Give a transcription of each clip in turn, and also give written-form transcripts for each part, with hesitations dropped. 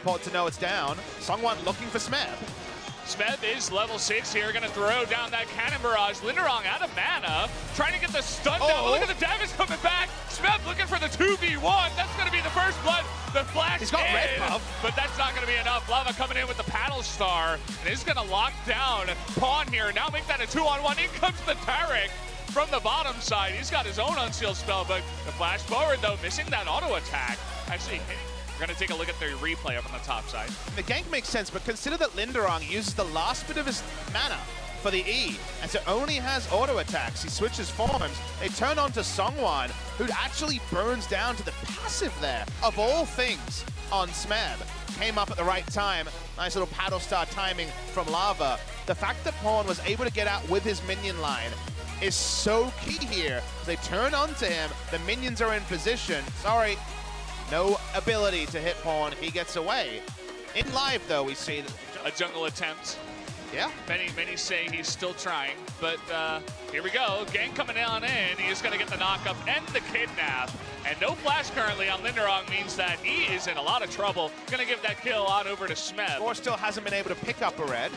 important to know it's down. Songwon looking for Smeb. Smeb is level 6 here, gonna throw down that cannon barrage. Linderong out of mana, trying to get the stun down. Look at the damage coming back. Smeb looking for the 2v1. That's gonna be the first blood. The flash He's got in, red buff, but that's not gonna be enough. Lava coming in with the paddle star, and is gonna lock down Pawn here. Now make that a 2-on-1. In comes the Tarek from the bottom side. He's got his own unsealed spell, but the flash forward though, missing that auto attack. Actually hitting. We're going to take a look at the replay up on the top side. The gank makes sense, but consider that Linderong uses the last bit of his mana for the E, and so only has auto attacks. He switches forms. They turn on to Songwon, who actually burns down to the passive there. Of all things on Smeb, came up at the right time. Nice little paddle star timing from Lava. The fact that Pawn was able to get out with his minion line is so key here. They turn onto him, the minions are in position. Sorry. No ability to hit Pawn, he gets away. In live though, we see a jungle attempt. Yeah. Many say he's still trying, but here we go. Gang coming on in, he's gonna get the knock-up and the kidnap. And no flash currently on Linderong means that he is in a lot of trouble. Gonna give that kill on over to Smeb. Or still hasn't been able to pick up a red.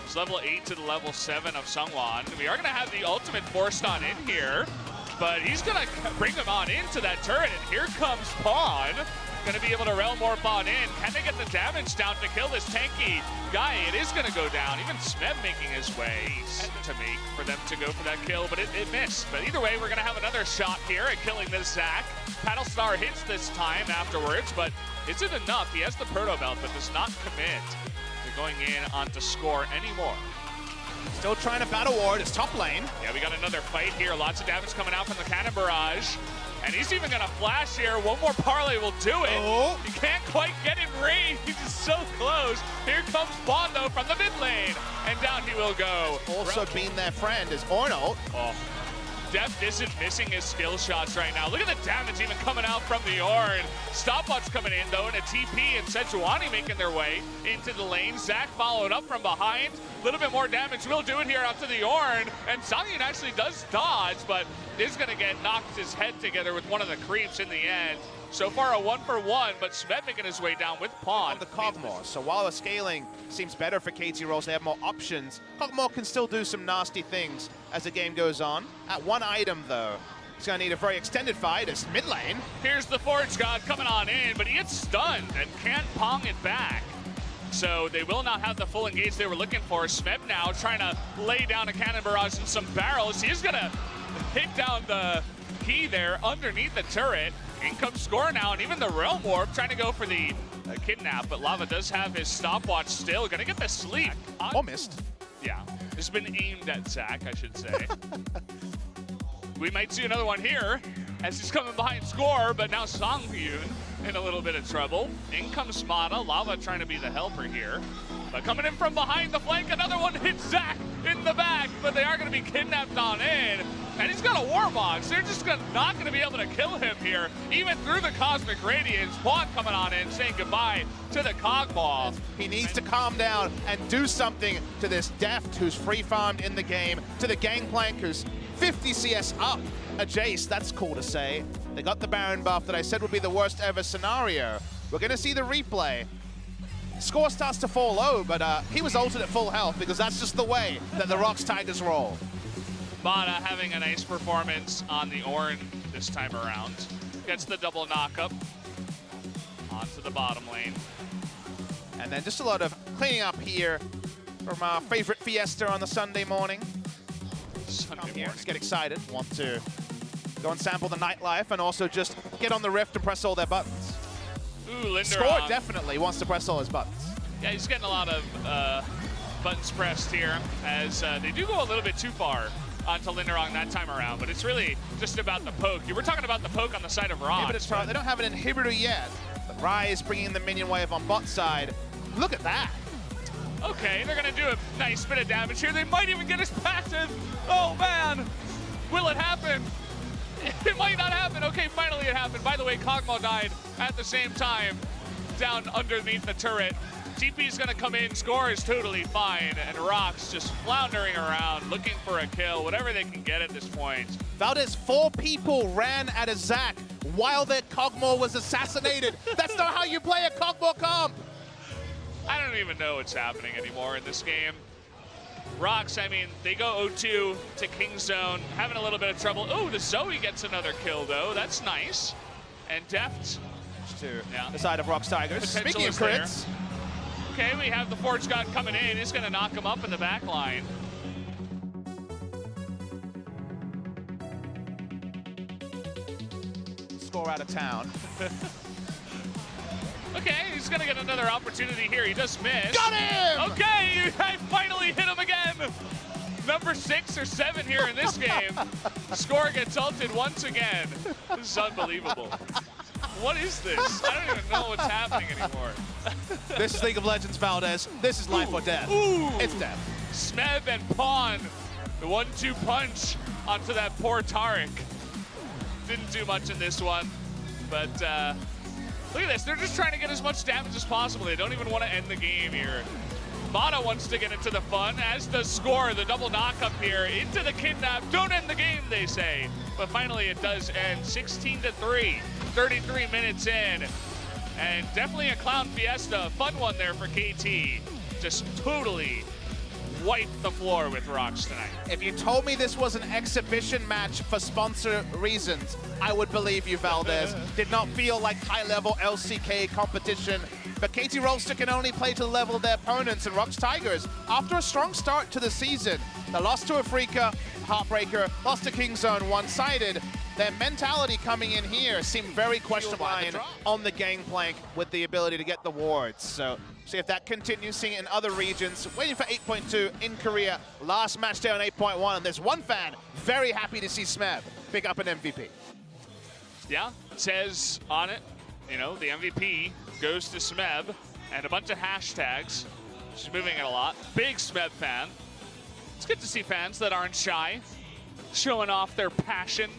It's level 8 to the level 7 of Sungwon. We are gonna have the ultimate forced on in here. But he's gonna bring him on into that turret, and here comes Pawn. Gonna be able to realm warp on in. Can they get the damage down to kill this tanky guy? It is gonna go down. Even Smeb making his way to make for them to go for that kill, but it missed. But either way, we're gonna have another shot here at killing this Zac. Paddle Star hits this time afterwards, but is it enough? He has the Proto Belt, but does not commit to going in on to score anymore. Still trying to battle ward his top lane. Yeah, we got another fight here. Lots of damage coming out from the cannon barrage. And he's even gonna flash here. One more parlay will do it. Oh. He can't quite get in range. He's just so close. Here comes Bondo from the mid lane. And down he will go. Also being their friend is Ornalt. Oh. Deft isn't missing his skill shots right now. Look at the damage even coming out from the Ornn. Stopwatch coming in though, and a TP, and Sejuani making their way into the lane. Zac followed up from behind. A little bit more damage will do it here onto the Ornn. And Sangyun actually does dodge, but is gonna get knocked his head together with one of the creeps in the end. So far a 1-for-1, but Smeb making his way down with Pawn. On the Kog'Maw, so while the scaling seems better for KT roles, they have more options. Kog'Maw can still do some nasty things as the game goes on. At one item though, he's gonna need a very extended fight as mid lane. Here's the Forge God coming on in, but he gets stunned and can't pong it back. So they will not have the full engage they were looking for. Smeb now trying to lay down a cannon barrage and some barrels. He's gonna hit down the key there underneath the turret. In comes Score now, and even the Realm Warp trying to go for the kidnap, but Lava does have his stopwatch still. Gonna get the sleep. Almost. Yeah, it's been aimed at Zac, I should say. We might see another one here as he's coming behind Score, but now Songyun in a little bit of trouble. In comes Smada, Lava trying to be the helper here. But coming in from behind the flank, another one hits Zac in the back, but they are going to be kidnapped on in. And he's got a Warbox. They're just not going to be able to kill him here, even through the Cosmic Radiance. Pawn coming on in, saying goodbye to the Kog'Maw. He needs to calm down and do something to this Deft, who's free farmed in the game, to the Gangplank, who's 50 CS up. A Jace, that's cool to say. They got the Baron buff that I said would be the worst ever scenario. We're going to see the replay. Score starts to fall low, but he was ulted at full health because that's just the way that the ROX Tigers roll. Bada having a nice performance on the Ornn this time around. Gets the double knockup onto the bottom lane. And then just a lot of cleaning up here from our favorite Fiesta on the Sunday morning. Let's get excited. Want to go and sample the nightlife and also just get on the Rift and press all their buttons. Ooh, Linderong. Score definitely wants to press all his buttons. Yeah, he's getting a lot of buttons pressed here as they do go a little bit too far onto Linderong that time around, but it's really just about the poke. You were talking about the poke on the side of ROX. Yeah, but they don't have an inhibitor yet. But Rise bringing the minion wave on bot side. Look at that. Okay, they're gonna do a nice bit of damage here. They might even get his passive. Oh man, will it happen? It might not happen. Okay, finally it happened. By the way, Kog'Maw died at the same time down underneath the turret. TP's gonna come in, Score is totally fine, and ROX just floundering around, looking for a kill, whatever they can get at this point. Valdez, 4 people ran at a Zac while their Kog'Maw was assassinated. That's not how you play a Kog'Maw comp. I don't even know what's happening anymore in this game. ROX, I mean, they go 0-2 to King Zone, having a little bit of trouble. Oh, the Zoe gets another kill, though. That's nice. And Deft to the side of ROX Tigers. Speaking of crits. Okay, we have the Forge God coming in. He's going to knock him up in the back line. Score out of town. Okay, he's going to get another opportunity here. He does miss. Got him! Okay, I finally hit him again. Number 6 or 7 here in this game. Score gets ulted once again. This is unbelievable. What is this? I don't even know what's happening anymore. This is League of Legends, Valdez. This is life or death. Ooh. It's death. Smeb and Pawn, the 1-2 punch onto that poor Taric. Didn't do much in this one, but look at this. They're just trying to get as much damage as possible. They don't even want to end the game here. Vada wants to get into the fun, as does Score. The double knock up here into the kidnap. Don't end the game, they say. But finally it does end. 16-3, 33 minutes in. And definitely a Clown Fiesta. Fun one there for KT. Just totally wiped the floor with ROX tonight. If you told me this was an exhibition match for sponsor reasons, I would believe you, Valdez. Did not feel like high-level LCK competition. But KT Rolster can only play to the level of their opponents, and ROX Tigers, after a strong start to the season, they lost to Afrika, Heartbreaker, lost to King Zone one-sided. Their mentality coming in here seemed very questionable on the gangplank with the ability to get the wards. So see if that continues, seeing it in other regions. Waiting for 8.2 in Korea. Last match day on 8.1, and there's one fan very happy to see Smeb pick up an MVP. Yeah, it says on it, you know, the MVP goes to Smeb, and a bunch of hashtags. She's moving it a lot. Big Smeb fan. It's good to see fans that aren't shy, showing off their passion